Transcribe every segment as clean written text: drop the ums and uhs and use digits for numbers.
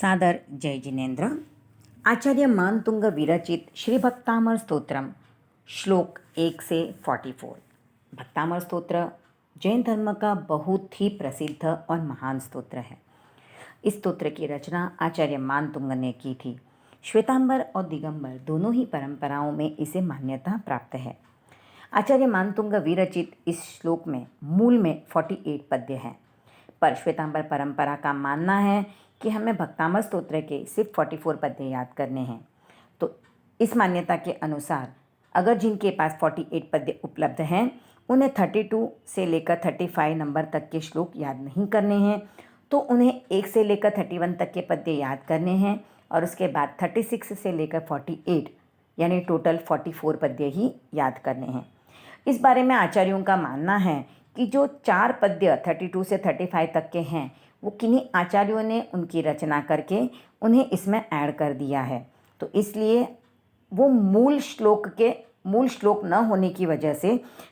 सादर जय जिनेन्द्र। आचार्य मानतुंग विरचित श्री भक्तामर स्तोत्रम श्लोक 1 से 44। भक्तामर स्तोत्र जैन धर्म का बहुत ही प्रसिद्ध और महान स्तोत्र है। इस स्तोत्र की रचना आचार्य मानतुंग ने की थी। श्वेतांबर और दिगंबर दोनों ही परंपराओं में इसे मान्यता प्राप्त है। आचार्य मानतुंग विरचित इस श्लोक में मूल में 48 पद्य हैं, पर श्वेतांबर परंपरा का मानना है कि हमें भक्तामर स्तोत्र के सिर्फ 44 पद्य याद करने हैं। तो इस मान्यता के अनुसार अगर जिनके पास 48 पद्य उपलब्ध हैं उन्हें 32 से लेकर 35 नंबर तक के श्लोक याद नहीं करने हैं, तो उन्हें 1 से लेकर 31 तक के पद्य याद करने हैं और उसके बाद 36 से लेकर 48 यानी टोटल 44 पद्य ही याद करने हैं। इस बारे में आचार्यों का मानना है कि जो 4 पद्य 32 से 35 तक के हैं वो किन्हीं आचार्यों ने उनकी रचना करके उन्हें इसमें ऐड कर दिया है, तो इसलिए वो मूल श्लोक न होने की वजह से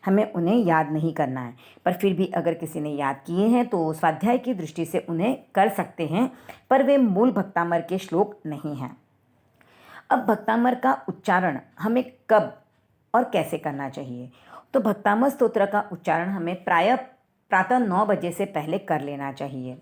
हमें उन्हें याद नहीं करना है। पर फिर भी अगर किसी ने याद किए हैं तो स्वाध्याय की दृष्टि से उन्हें कर सकते हैं, पर वे मूल भक्तामर के श्लोक नहीं हैं। अब भक्तामर का उच्चारण हमें कब और कैसे करना चाहिए? तो भक्तामर स्तोत्र का उच्चारण हमें प्रातः 9 बजे से पहले कर लेना चाहिए।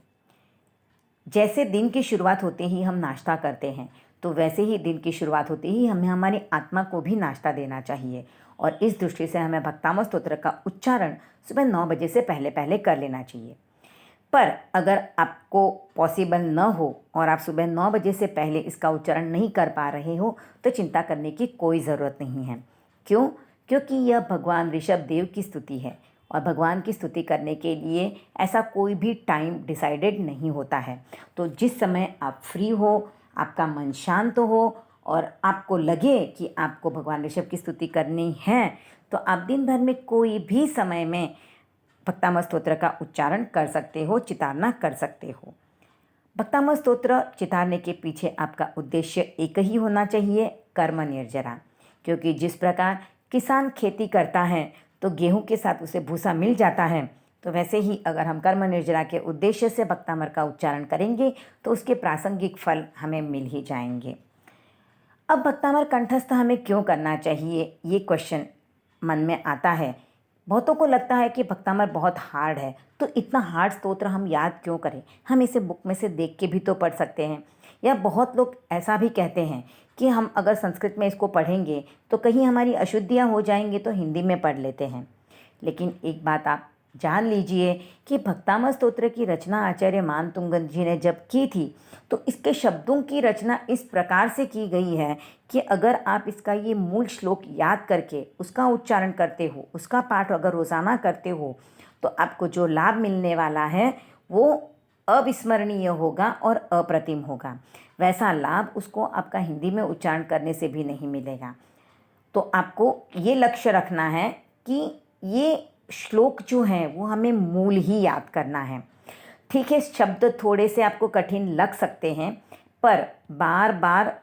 जैसे दिन की शुरुआत होते ही हम नाश्ता करते हैं, तो वैसे ही दिन की शुरुआत होते ही हमें हमारी आत्मा को भी नाश्ता देना चाहिए, और इस दृष्टि से हमें भक्तामर स्तोत्र का उच्चारण सुबह 9 बजे से पहले पहले कर लेना चाहिए। पर अगर आपको पॉसिबल न हो और आप सुबह 9 बजे से पहले इसका उच्चारण नहीं कर पा रहे हो तो चिंता करने की कोई ज़रूरत नहीं है। क्यों? क्योंकि यह भगवान ऋषभ देव की स्तुति है और भगवान की स्तुति करने के लिए ऐसा कोई भी टाइम डिसाइडेड नहीं होता है। तो जिस समय आप फ्री हो, आपका मन शांत हो और आपको लगे कि आपको भगवान ऋषभ की स्तुति करनी है, तो आप दिन भर में कोई भी समय में भक्तामर स्तोत्र का उच्चारण कर सकते हो, चितारना कर सकते हो। भक्तामर स्तोत्र चितारने के पीछे आपका उद्देश्य एक ही होना चाहिए, कर्म निर्जरा। क्योंकि जिस प्रकार किसान खेती करता है तो गेहूं के साथ उसे भूसा मिल जाता है, तो वैसे ही अगर हम कर्म निर्जरा के उद्देश्य से भक्तामर का उच्चारण करेंगे तो उसके प्रासंगिक फल हमें मिल ही जाएंगे। अब भक्तामर कंठस्थ हमें क्यों करना चाहिए, ये क्वेश्चन मन में आता है। बहुतों को लगता है कि भक्तामर बहुत हार्ड है, तो इतना हार्ड स्तोत्र हम याद क्यों करें, हम इसे बुक में से देख के भी तो पढ़ सकते हैं। या बहुत लोग ऐसा भी कहते हैं कि हम अगर संस्कृत में इसको पढ़ेंगे तो कहीं हमारी अशुद्धियाँ हो जाएंगी, तो हिंदी में पढ़ लेते हैं। लेकिन एक बात आप जान लीजिए कि भक्तामर स्तोत्र की रचना आचार्य मानतुंग जी ने जब की थी तो इसके शब्दों की रचना इस प्रकार से की गई है कि अगर आप इसका ये मूल श्लोक याद करके उसका उच्चारण करते हो, उसका पाठ अगर रोज़ाना करते हो, तो आपको जो लाभ मिलने वाला है वो अविस्मरणीय होगा और अप्रतिम होगा। वैसा लाभ उसको आपका हिंदी में उच्चारण करने से भी नहीं मिलेगा। तो आपको ये लक्ष्य रखना है कि ये श्लोक जो हैं वो हमें मूल ही याद करना है। ठीक है, शब्द थोड़े से आपको कठिन लग सकते हैं, पर बार बार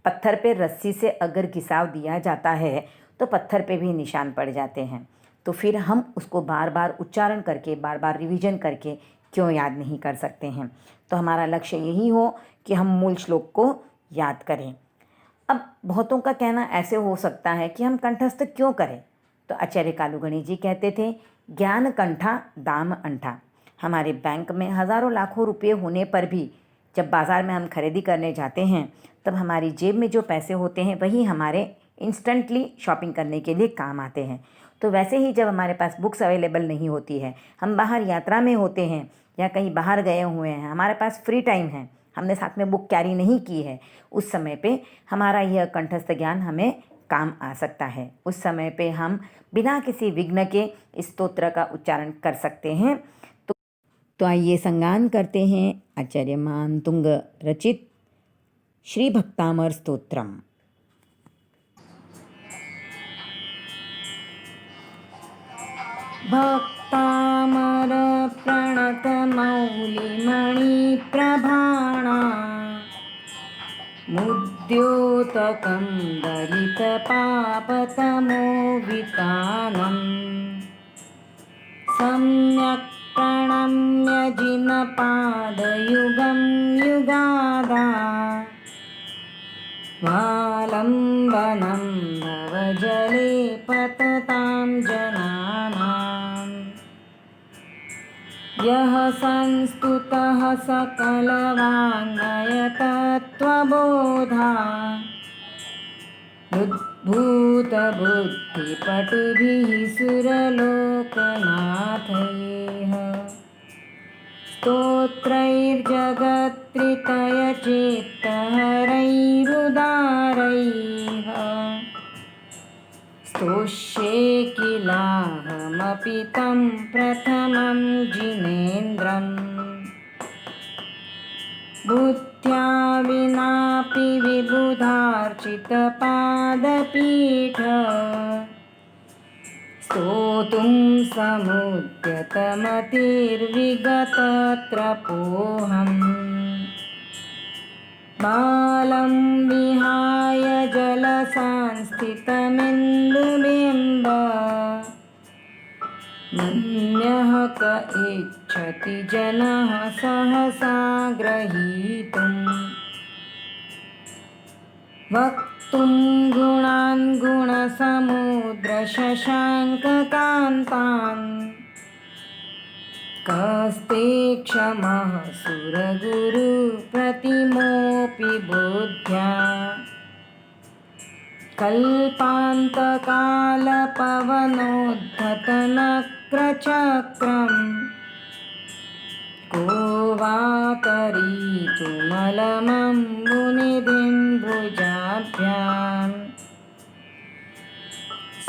पत्थर पे रस्सी से अगर घिसाव दिया जाता है तो पत्थर पे भी निशान पड़ जाते हैं। तो फिर हम उसको बार बार उच्चारण करके, बार बार रिवीजन करके क्यों याद नहीं कर सकते हैं? तो हमारा लक्ष्य यही हो कि हम मूल श्लोक को याद करें। अब बहुतों का कहना ऐसे हो सकता है कि हम कंठस्थ क्यों करें? तो आचार्य कालूगणी जी कहते थे, ज्ञान कंठा दाम अंठा। हमारे बैंक में हज़ारों लाखों रुपये होने पर भी जब बाज़ार में हम खरीदी करने जाते हैं तब हमारी जेब में जो पैसे होते हैं वही हमारे इंस्टेंटली शॉपिंग करने के लिए काम आते हैं। तो वैसे ही जब हमारे पास बुक्स अवेलेबल नहीं होती है, हम बाहर यात्रा में होते हैं या कहीं बाहर गए हुए हैं, हमारे पास फ्री टाइम है, हमने साथ में बुक कैरी नहीं की है, उस समय पे हमारा यह कंठस्थ ज्ञान हमें काम आ सकता है। उस समय पे हम बिना किसी विघ्न के इस स्तोत्र का उच्चारण कर सकते हैं। तो आइए संगान करते हैं आचार्य मानतुंग रचित श्री भक्तामर स्तोत्रम। भक्तामर प्रणत मौलिमणि प्रभाणा मुद्योतकं दलित पापतमो वितानम् सम्यक् प्रणम्य जिनपादयुगं युगादा वालम्बनं भवजले पततां जनानाम् यः संस्तुतः सकलवाङ्मयतत्त्वबोधा उद्भूतबुद्धिपटुभिः सुरलोकनाथैः स्तोत्रैर्जगत्त्रितयचेत्तहरैरुदारैः स्तोष्ये किलाहमपि तं प्रथमं जिनेन्द्रम् बुद्ध्या विनापि विबुधार्चितपादपीठ स्तोतुं समुद्यतमतिर्विगतत्रपोऽहम् बालं विहाय जलसंस्थितमिन्दुबिम्ब मन्यः क इच्छति जनः सहसा ग्रहीतुम् वक्तुं गुणान् गुणसमुद्रशशाङ्ककान्तान् कस्ते क्षमः सुरगुरुप्रतिमोऽपि बुद्ध्या कल्पान्तकालपवनोद्धतनक्रचक्रम् को वा तरीतुमलमं मुनिधिं भुजाभ्याम्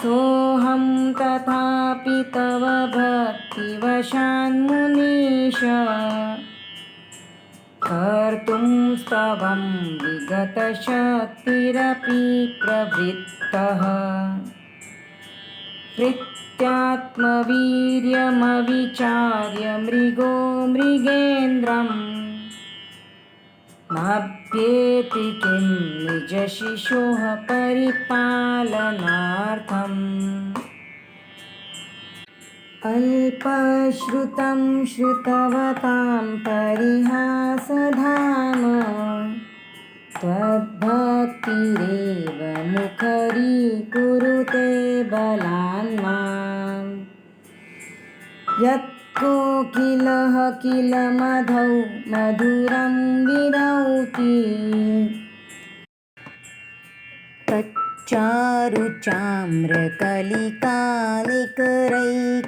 सोऽहं तथापि तव भक्तिवशान्मुनीश कर्तुं स्तवं विगतशक्तिरपि प्रवृत्तः कृत्यात्मवीर्यमविचार्य मृगो मृगेन्द्रम् नाभ्येति किं निजशिशोः परिपालनार्थम् अल्पश्रुतं श्रुतवतां परिहासधाम त्वद्भक्तिरेव मुखरीकुरुते बलान्माम् यत्कोकिलः किल मधौ मधुरं विरौति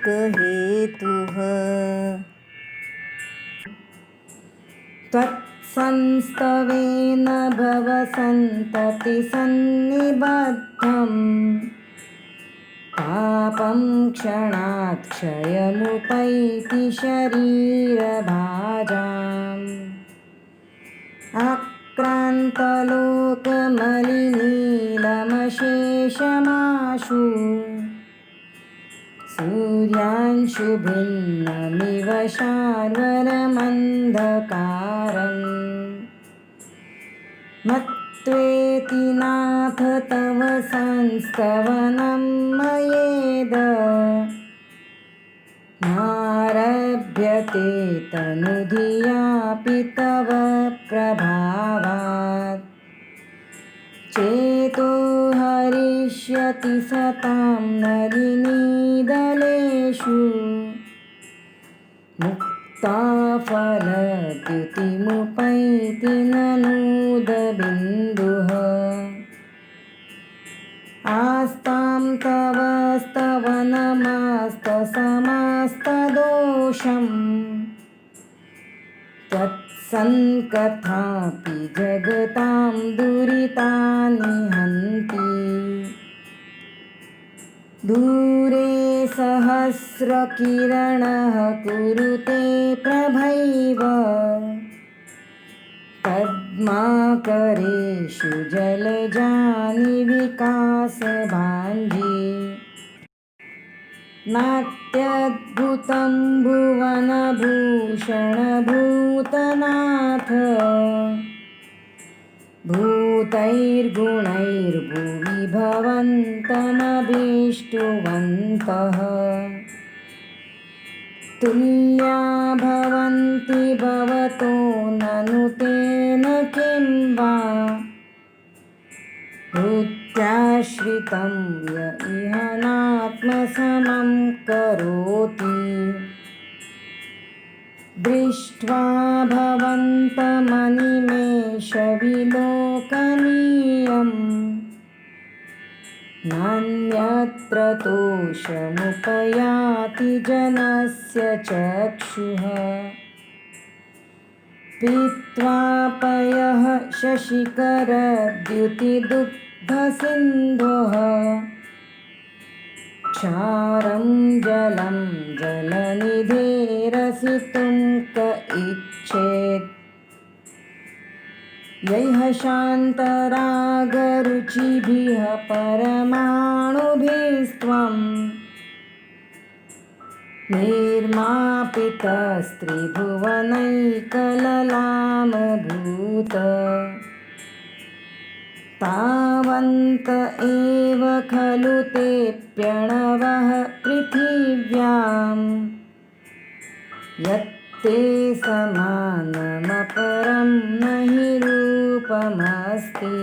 तच्चारुचाम्रकलिकालिकरैकहेतुः त्वत्संस्तवेन भवसन्ततिसन्निबद्धम् पापं क्षणात् क्षयमुपैति शरीरभाजाम् आक्रान्तलोकमलिनीलमशेषमाशु सूर्यांशुभिन्नमिव शार्वरमन्धकारम् मत्वेति नाथ तव संस्तवनं मयेद नारभ्यते तनुधियापि तव प्रभावात् चेतो हरिष्यति सतां नलिनीदलेषु मुक्ताफलद्युतिमुपैति ननूदबिन्दुः आस्तां तव स्तवनमस्तसमस्तदोषम् त्वत्सङ्कथापि जगतां दुरितानि हन्ति दूरे सहस्रकिरणः कुरुते प्रभैव पद्माकरेषु जलजानि विकासभाञ्जी नात्यद्भुतं भुवनभूषणभूतनाथ भूतैर्गुणैर्भुवि भवन्तमभीष्टुवन्तः तुल्या भवन्ति भवतो ननु तेन किं वा हृत्याश्रितं य इह नात्मसमं करोति दृष्ट्वा भवन्तमनिमेषविलोकनीयम् नान्यत्र तोषमुपयाति जनस्य चक्षुः पीत्वा पयः शशिकरद्युतिदुग्धसिन्धोः क्षारं जलं जलनिधेरसितुं क इच्छेत् यैह शान्तरागरुचिभिः परमाणुभिस्त्वं निर्मापितस्त्रिभुवनैकललामभूत तावन्त एव खलु ते प्रणवः पृथिव्याम् यत्ते समानमपरं न हि रूपमस्ति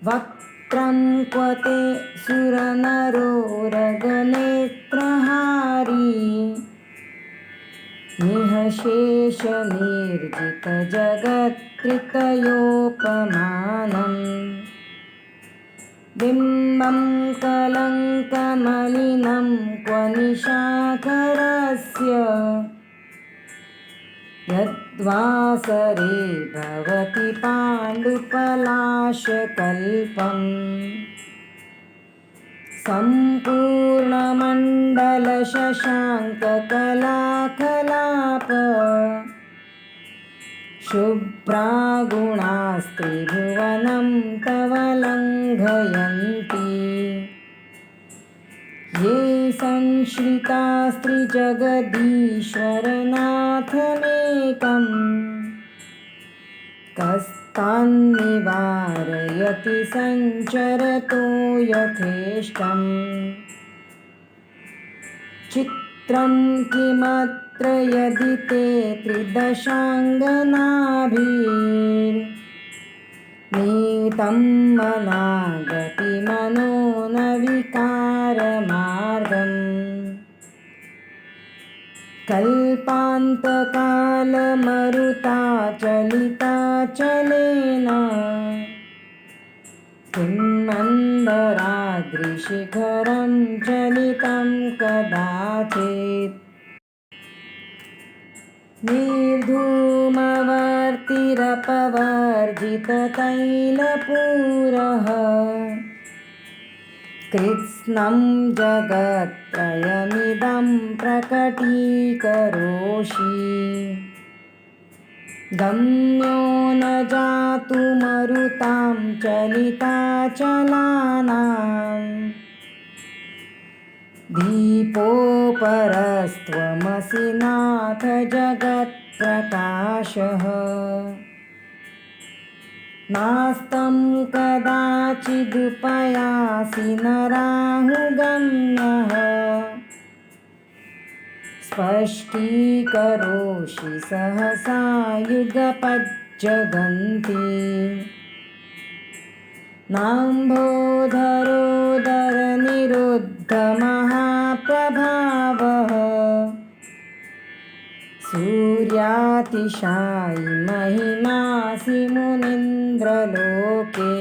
वक्त्रं क्व ते सुरनरोरगनेत्रहारी निःशेषनिर्जितजगत्त्रितयोपमानम् बिम्बं कलङ्कमलिनं क्व निशाकरस्य यद्वासरे भवति पाण्डुपलाशकल्पम् सम्पूर्णमण्डलशशाङ्ककलाकलाप शुभ्रागुणास्त्रिभुवनं तव लङ्घयन्ति ये संश्रितास्त्रिजगदीश्वरनाथमेकं कस्तान्निवारयति सञ्चरतो यथेष्टम् चित्रं किमत्र यदि ते त्रिदशाङ्गनाभिर्नीतं मनागपि मनो न विकारमार्गम् कल्पान्तकालमरुताचलिताचलेन किं मन्दराद्रिशिखरं चलितं कदाचित् निर्धूमवर्तिरपवर्जिततैलपूरः कृत्स्नं जगत्त्रयमिदं प्रकटीकरोषि गम्यो न जातु मरुतां चलिताचलानां दीपोपरस्त्वमसि नाथ जगत्प्रकाशः नास्तं कदाचिदुपयासि नराहुगम्यः स्पष्टीकरोषि सहसा युगपज्जगन्ति नाम्भोधरोदरनिरुद्धमहाप्रभावः सूर्यातिशायि महिमासि मुनीन्द्रलोके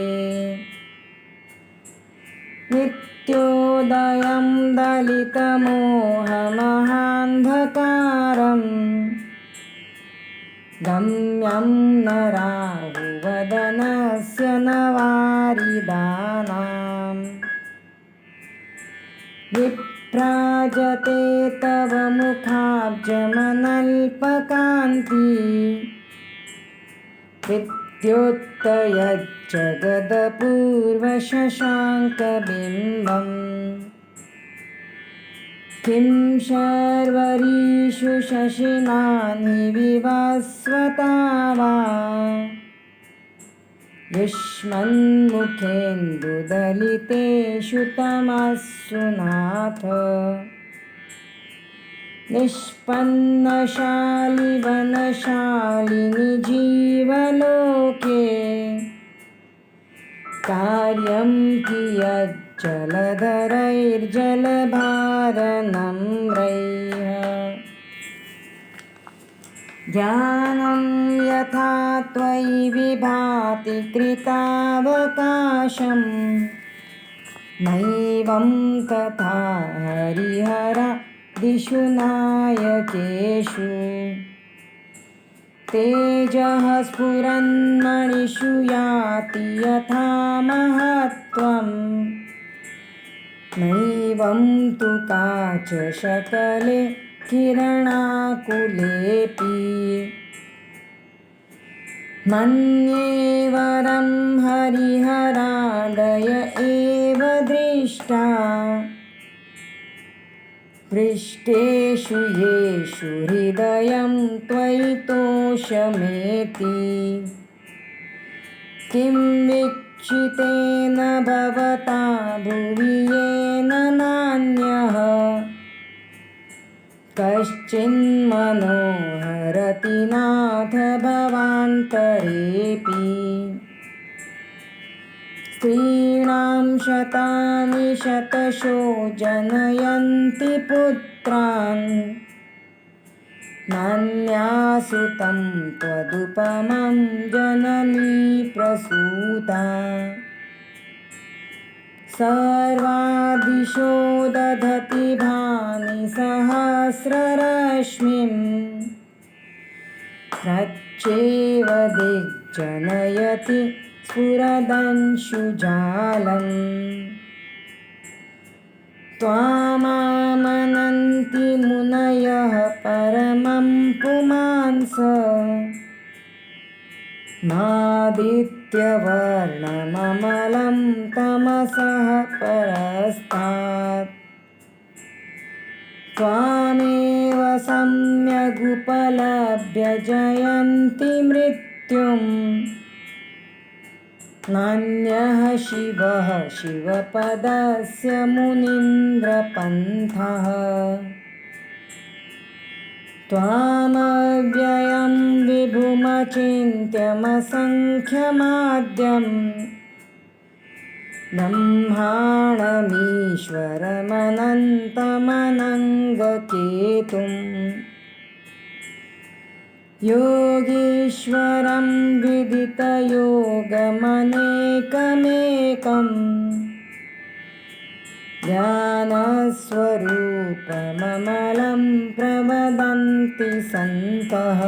नित्योदयं दलितमोहमहान्धकारं गम्यं न राहुवदनस्य न वारिदानाम् विभ्राजते तव मुखाब्जमनल्पकान्ति विद्युत्तयज्जगदपूर्वशशाङ्कबिम्बम् किं शर्वरीषु शशिनानि विवस्वता वा युष्मन्मुखेन्दुदलितेषु तमस्सु नाथ निष्पन्नशाली वनशालिनि जीवलोके कार्यं कियज्जलधरैर्जलभारनम्रैः ज्ञानं यथा त्वयि विभाति कृतावकाशं नैवं तथा हरिहरादिषु नायकेषु तेजः स्फुरन्मणिषु याति यथा महत्त्वं नैवं तु काचशकले किरणाकुलेऽपि मन्ये वरं हरिहरादय एव दृष्टा पृष्ठेषु येषु हृदयं त्वयि तोषमेति किं वीक्षितेन भवता भुवि येन नान्यः कश्चिन्मनोहरति नाथ भवान्तरेऽपि स्त्रीणां शतानि शतशो जनयन्ति पुत्रान् नान्यासु तं त्वदुपमं जननी प्रसूता सर्वादिशो दधति भानि सहस्ररश्मिं रच्चेव दिग्जनयति स्फुरदंशुजालम् त्वामामनन्ति मुनयः परमं पुमांस नादित्यवर्णममलं तमसः परस्तात् त्वामेव सम्यगुपलभ्य जयन्ति मृत्युं नान्यः शिवः शिवपदस्य मुनीन्द्रपन्थः त्वामव्ययं विभुमचिन्त्यमसङ्ख्यमाद्यं ब्रह्माणमीश्वरमनन्तमनङ्गकेतुं योगीश्वरं विदितयोगमनेकमेकं ज्ञानस्वरूपममलं प्रवदन्ति सन्तः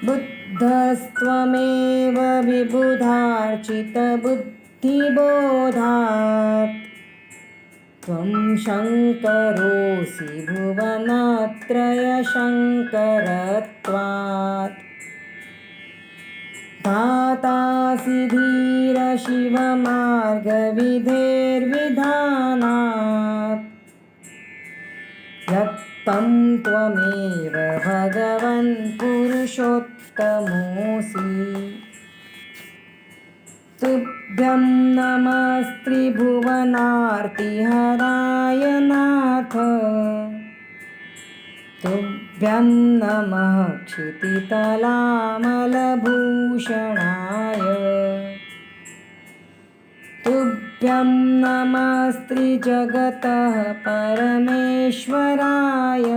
बुद्धस्त्वमेव विबुधार्चितबुद्धिबोधात् त्वं शङ्करोऽसि भुवनत्रयशङ्करत्वात् तातासि धीरशिवमार्गविधेर्विधानात् व्यक्तं त्वमेव भगवन् पुरुषोत्तमोऽसि तुभ्यं नमस्त्रिभुवनार्तिहराय नाथ तुभ्यं नमः क्षितितलामलभूषणाय तुभ्यं नमस्त्रिजगतः परमेश्वराय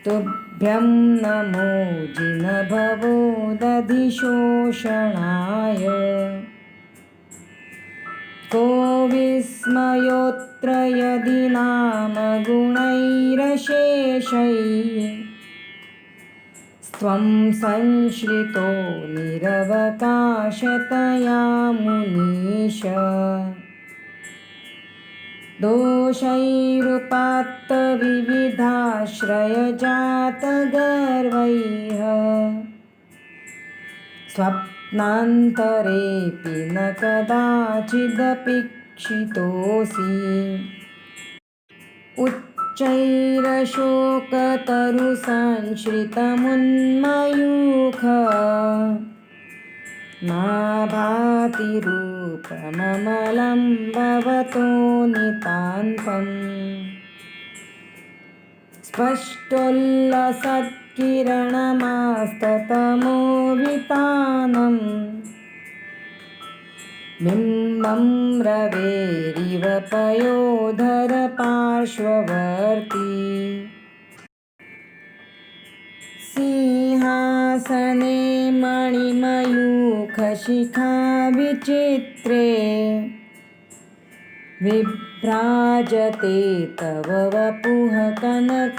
तुभ्यं नमो जिनभवोदधिशोषणाय को विस्मयोऽत्र यदि नाम गुणैरशेषैः त्वं संश्रितो निरवकाशतया मुनीश दोषैरुपात्तविविधाश्रयजातगर्वैः स्वप्नान्तरेऽपि न कदाचिदपीक्षितोऽसि उच्चैरशोकतरुसंश्रितमुन्मयूख नाभाति रूपमवतारमूर्तिरूपेण श्वेतममलं भवतो नितान्तम् स्पष्टोल्लसत्किरणमास्ततमोवितानम् बिम्बं रवेरिव पयोधरपार्श्ववर्ती सिंहासने मणिमयूखशिखाविचित्रे विभ्राजते तव वपुः कनकावदातम्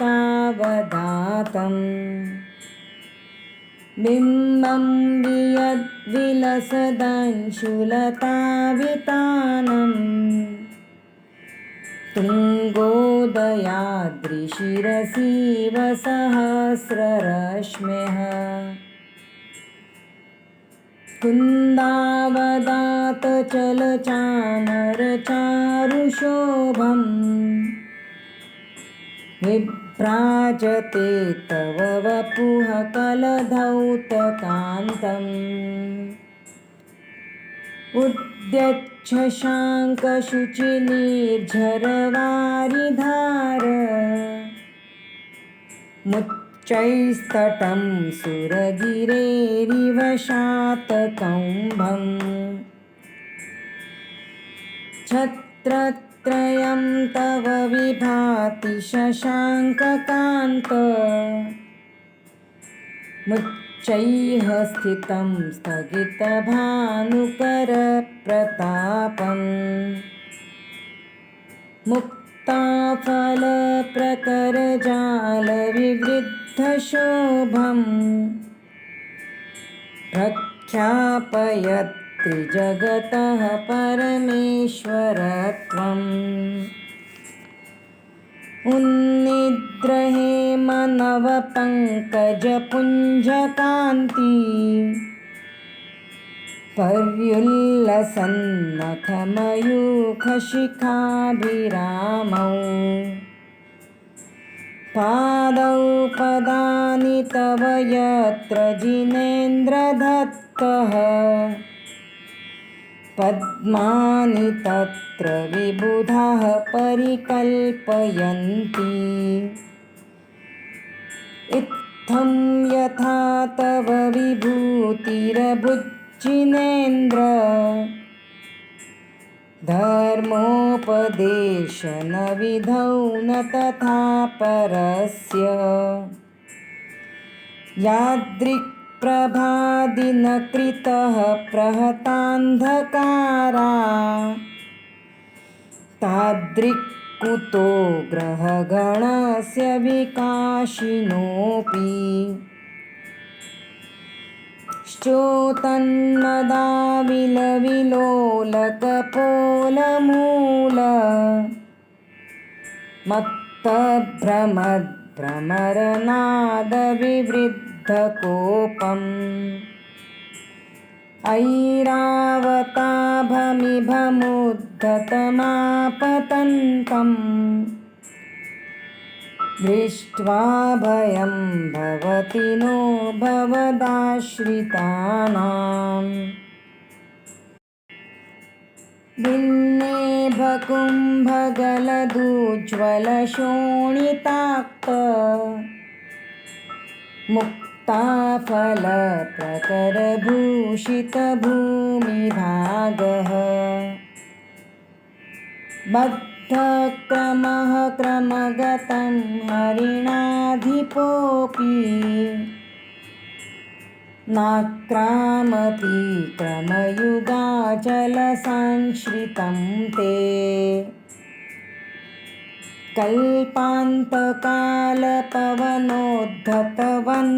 बिम्बं वियद्विलसदंशुलतावितानम् तुङ्गोदयाद्रिशिरसीव सहस्ररश्म्यः कुन्दावदातचलचामरचारुशोभम् विभ्राजते तव वपुः कलधौतकान्तम् उद्यच्छशाङ्कशुचिनीर्झरवारिधार मुच्चैस्तटं सुरगिरेरिव शातकौम्भम् छत्रत्रयं तव विभाति शशाङ्ककान्त मुच्चैः स्थितं स्थगितभानुकरप्रतापम् मुक्ताफलप्रकरजालविवृद्धशोभम् प्रख्यापयत्रिजगतः परमेश्वरत्वम् उन्निद्रहे मनवपङ्कजपुञ्जकान्ति पर्युल्लसन्नखमयूखशिखाभिरामौ पादौ पदानि तव यत्र जिनेन्द्रदत्तः पद्मानि तत्र विबुधाः परिकल्पयन्ति इत्थं यथा तव विभूतिरभुज्जिनेन्द्र धर्मोपदेशनविधौ न तथा परस्य यादृक्प्रभादिनकृतः प्रहतान्धकारा तादृक्कुतो ग्रहगणस्य विकाशिनोऽपि श्चोतन्मदाविलविलोलकपोलमूल मत्तभ्रमद्भ्रमरनादविवृद्धकोपम् ऐरावताभमिभमुद्धतमापतन्तम् दृष्ट्वा भयं भवति नो भवदाश्रितानाम् भिन्नेभकुम्भगलदुज्ज्वलशोणिताक्त मुक्ताफलप्रकरभूषितभूमिभागः बद्धक्रमः क्रमगतं हरिणाधिपोऽपि नाक्रामति क्रमयुगाचलसंश्रितं ते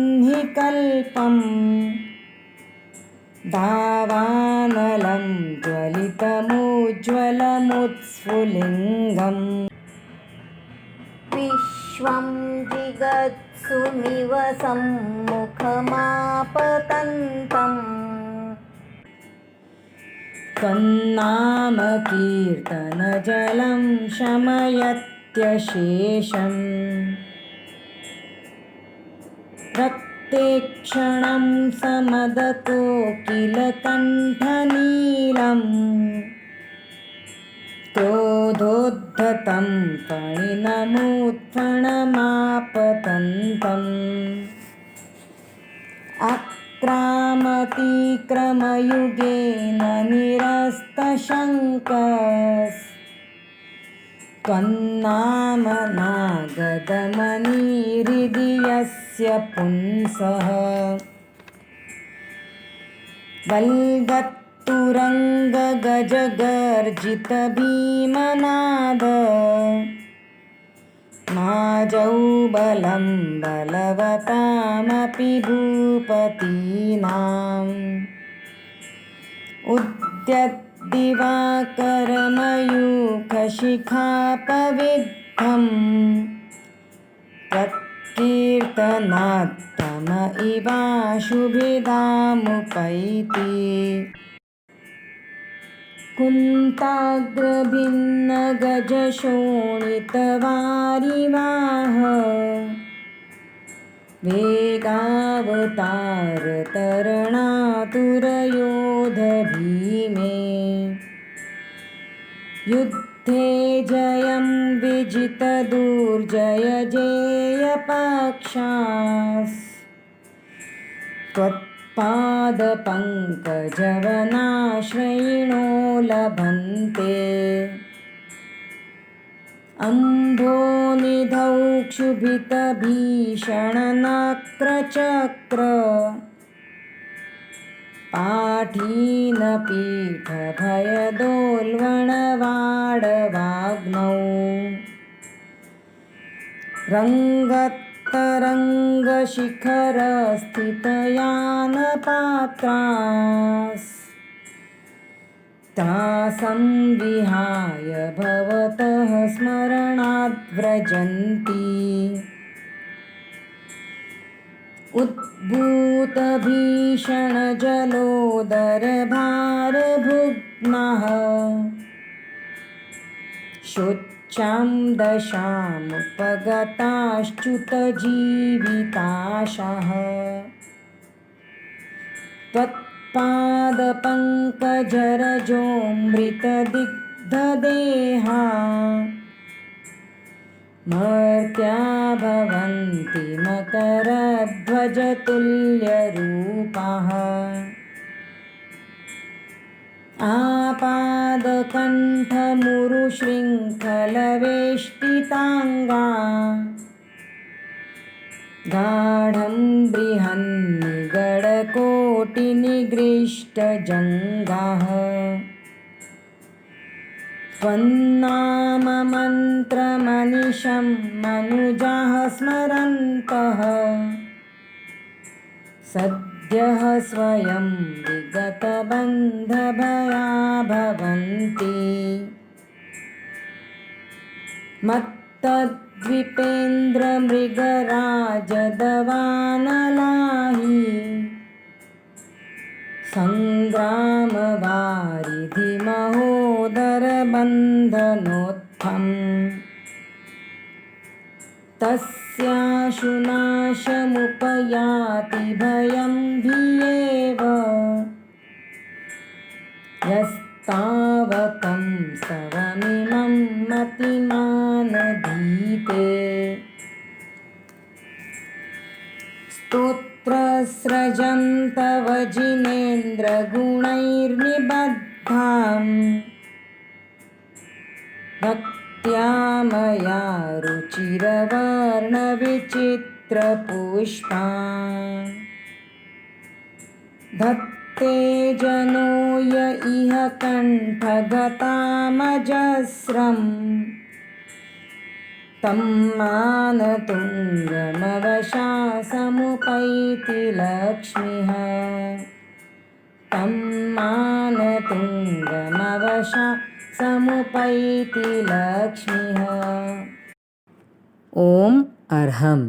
कल्पान्तकालपवनोद्धतवह्निकल्पम् दावानलं ज्वलितमुज्ज्वलमुत्स्फुलिङ्गम् विश्वं जिगत्सुमिव सम्मुखमापतन्तम् त्वन्नामकीर्तनजलं शमयत्यशेषम् ते क्षणं समदकोकिलकण्ठनीलम् क्रोधोद्धतं फणिनमुत्फणमापतन्तम् अक्रामतीक्रमयुगेन निरस्तशङ्कस्त्वन्नाम नागदमनीहृदि यस्य पुंसः वल्गत्तुरङ्गगजगर्जितभीमनाद माजौ बलं बलवतामपि भूपतीनाम् उद्यद्दिवाकरमयूखशिखापविद्धम् त्वत्कीर्तनात्तम इवाशुभिदामुपैति कुन्ताग्रभिन्नगजशोणितवारिवाह वेगावतारतरणातुरयोधभीमे युद्धे जयं विजितदुर्जयजेयपक्षास्त्वत्पादपङ्कजवनाश्रयिणो लभन्ते अम्भोनिधौ क्षुभितभीषणनक्रचक्र पाठीनपीठभयदोल्वणवाडवाग्नौ रङ्गत्तरङ्गशिखरस्थितयानपात्रास्तासं विहाय भवतः स्मरणाद्व्रजन्ति उद्भूतभीषणजलोदरभारभुग्नः शोच्यां दशामुपगताश्च्युतजीविताशः त्वत्पादपङ्कजरजोऽमृतदिग्धदेहा मर्त्या भवन्ति मकरध्वजतुल्यरूपाः आपादकण्ठमुरुशृङ्खलवेष्टिताङ्गा गाढं बृहन्निगडकोटिनिगृष्टजङ्घाः त्वन्नाममन्त्रमनिशं मनुजाः स्मरन्तः सद्यः स्वयं विगतबन्धभया भवन्ति मत्तद्विपेन्द्रमृगराजदवानलाहि सङ्ग्रामवारिधिमहोदरबन्धनोत्थम् तस्याशुनाशमुपयाति भयं भियेव यस्तावकं स्तवमिमं मतिमानधीते स्तोत्रस्रजं तव जिनेन्द्रगुणैर्निबद्धाम् भक्त्या मया रुचिरवर्णविचित्रपुष्पा धत्ते जनो य इह कण्ठगतामजस्रम् तं मानतुङ्गमवशासमुपैति लक्ष्मीः तं मानतुङ्गमवशासमुपैति लक्ष्मीः। ॐ अर्हम्।